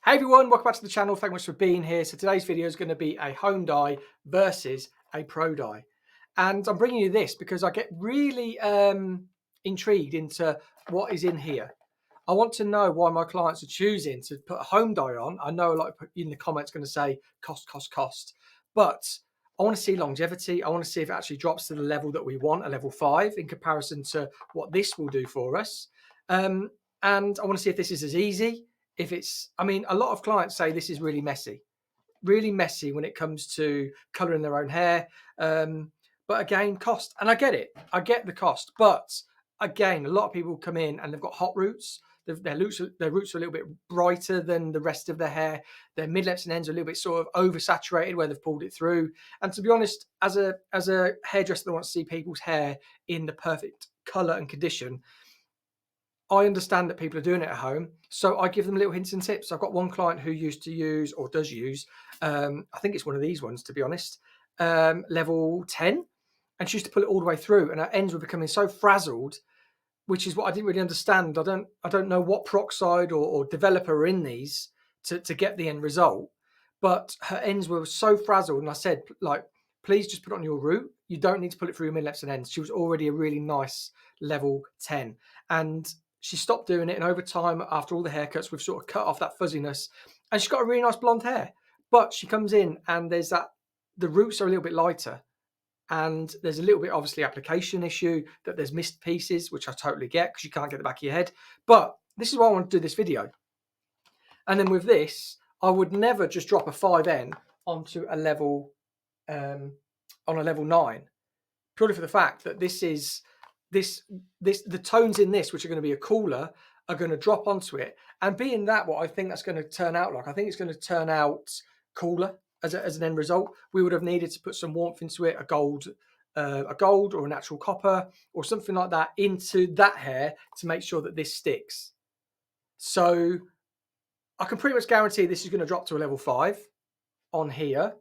Hey everyone, welcome back to the channel. Thank you much for being here. So today's video is going to be a home dye versus a pro dye. And I'm bringing you this because I get really intrigued into what is in here. I want to know why my clients are choosing to put a home dye on. I know a lot of in the comments going to say cost, cost, cost. But I want to see longevity. I want to see if it actually drops to the level that we want, a level 5, in comparison to what this will do for us. And I want to see if this is as easy. If it's, I mean, a lot of clients say this is really messy when it comes to colouring their own hair. But again, cost, and I get it. I get the cost, but again, a lot of people come in and they've got hot roots. Their roots are a little bit brighter than the rest of their hair. Their mid-lengths and ends are a little bit sort of oversaturated where they've pulled it through. And to be honest, as a hairdresser that wants to see people's hair in the perfect colour and condition, I understand that people are doing it at home, so I give them little hints and tips. I've got one client who used to use, or does use, I think it's one of these ones, to be honest, level 10, and she used to pull it all the way through, and her ends were becoming so frazzled, which is what I didn't really understand. I don't know what peroxide or developer are in these to get the end result, but her ends were so frazzled, and I said, like, please just put it on your root. You don't need to pull it through your mid-lengths and ends. She was already a really nice level 10, and she stopped doing it, and over time, after all the haircuts, we've sort of cut off that fuzziness, and she's got a really nice blonde hair. But she comes in, and there's that, the roots are a little bit lighter, and there's a little bit, obviously, application issue, that there's missed pieces, which I totally get, because you can't get the back of your head. But this is why I want to do this video. And then with this, I would never just drop a 5N onto a level, on a level 9, purely for the fact that this is, the tones in this, which are going to be a cooler, are going to drop onto it. And being that what I think that's going to turn out like, I think it's going to turn out cooler as an end result. We would have needed to put some warmth into it, a gold or a natural copper or something like that into that hair to make sure that this sticks. So I can pretty much guarantee this is going to drop to a level 5 on here.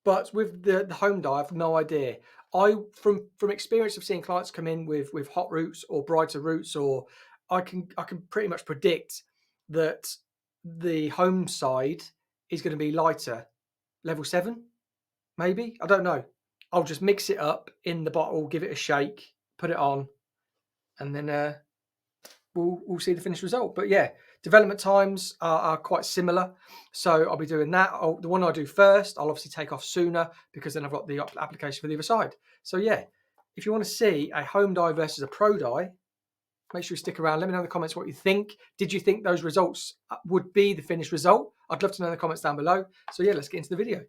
But with the home dye, I've no idea. From experience of seeing clients come in with hot roots or brighter roots, or I can pretty much predict that the home side is going to be lighter, level 7, maybe. I don't know. I'll just mix it up in the bottle, give it a shake, put it on, and then we'll see the finished result. But yeah, development times are quite similar, so I'll be doing that. The one I do first, I'll obviously take off sooner, because then I've got the application for the other side. So yeah, if you want to see a home dye versus a pro dye, make sure you stick around. Let me know in the comments what you think. Did you think those results would be the finished result? I'd love to know in the comments down below. So yeah, let's get into the video.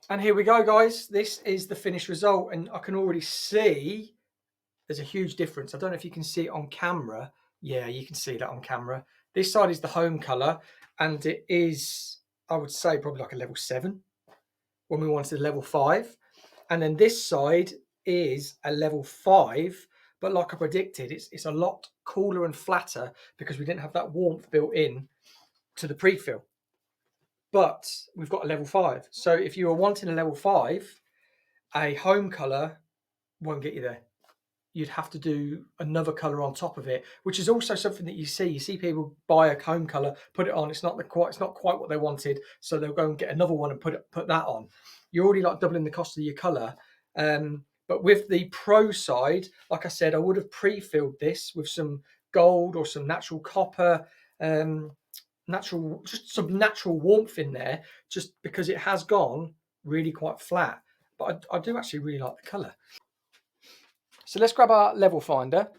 And here we go, guys. This is the finished result, and I can already see there's a huge difference. I don't know if you can see it on camera. Yeah, you can see that on camera. This side is the home colour, and it is, I would say, probably like a level 7 when we wanted a level 5. And then this side is a level 5, but like I predicted, it's a lot cooler and flatter because we didn't have that warmth built in to the pre-fill. But we've got a level 5. So if you were wanting a level 5, a home colour won't get you there. You'd have to do another colour on top of it, which is also something that you see. You see people buy a home colour, put it on. It's not quite what they wanted, so they'll go and get another one and put that on. You're already like doubling the cost of your colour. But with the pro side, like I said, I would have pre-filled this with some gold or some natural copper, just some natural warmth in there, just because it has gone really quite flat. But I do actually really like the colour. So let's grab our level finder,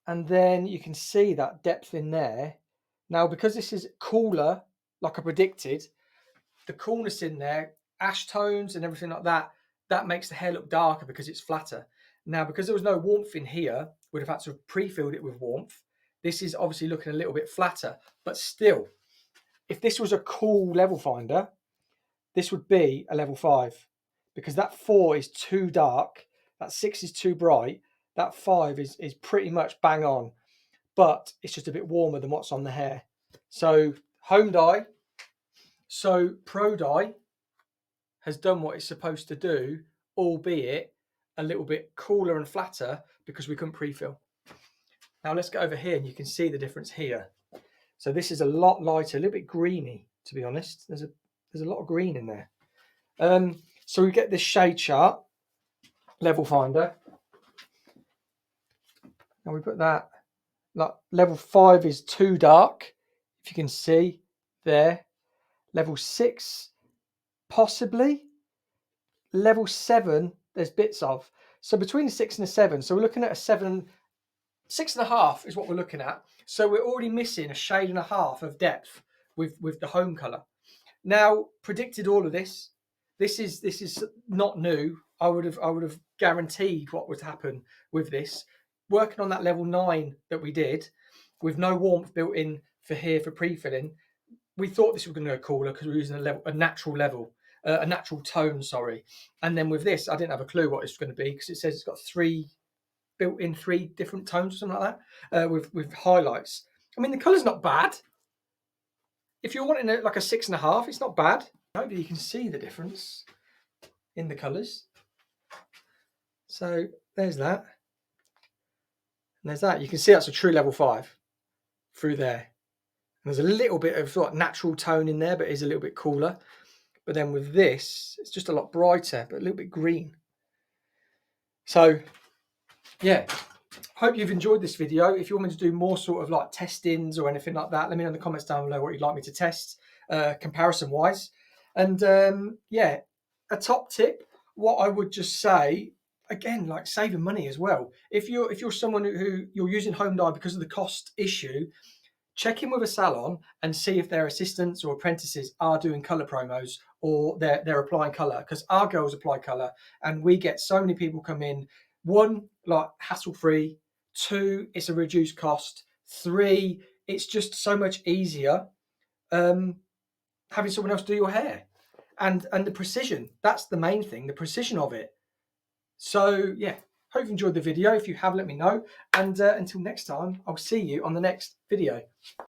and then you can see that depth in there. Now, because this is cooler, like I predicted, the coolness in there, ash tones and everything like that, that makes the hair look darker because it's flatter. Now, because there was no warmth in here, we'd have had to have pre-filled it with warmth. This is obviously looking a little bit flatter, but still, if this was a cool level finder, this would be a level 5, because that 4 is too dark, that 6 is too bright, that 5 is pretty much bang on, but it's just a bit warmer than what's on the hair. So home dye, so pro dye has done what it's supposed to do, albeit a little bit cooler and flatter because we couldn't pre-fill. Now let's go over here and you can see the difference here. So this is a lot lighter, a little bit greeny, to be honest. There's a lot of green in there. So we get this shade chart, level finder. And we put that, like level 5 is too dark, if you can see there. Level 6, possibly. Level 7, there's bits of. So between a 6 and a 7, so we're looking at a 7, 6.5 is what we're looking at. So we're already missing a shade and a half of depth with the home colour. Now, predicted all of this. This is not new. I would have guaranteed what would happen with this. Working on that level 9 that we did, with no warmth built in for here for pre-filling, we thought this was going to go cooler because we're using a natural tone, sorry. And then with this, I didn't have a clue what it's going to be because it says it's got 3 built-in 3 different tones or something like that, with highlights. I mean, the colour's not bad. If you're wanting like a 6.5, it's not bad. Hopefully you can see the difference in the colours. So there's that. And there's that. You can see that's a true level 5 through there. And there's a little bit of sort of natural tone in there, but it is a little bit cooler. But then with this, it's just a lot brighter, but a little bit green. So, yeah, Hope you've enjoyed this video. If you want me to do more sort of like testings or anything like that, let me know in the comments down below what you'd like me to test comparison wise. And yeah, a top tip, what I would just say, again, like saving money as well. If you're someone who you're using home dye because of the cost issue, check in with a salon and see if their assistants or apprentices are doing color promos or they're applying color, because our girls apply color and we get so many people come in. One, like hassle free. Two, it's a reduced cost. Three, it's just so much easier having someone else do your hair. And the precision, that's the main thing, the precision of it. So yeah, hope you enjoyed the video. If you have, let me know. And until next time, I'll see you on the next video.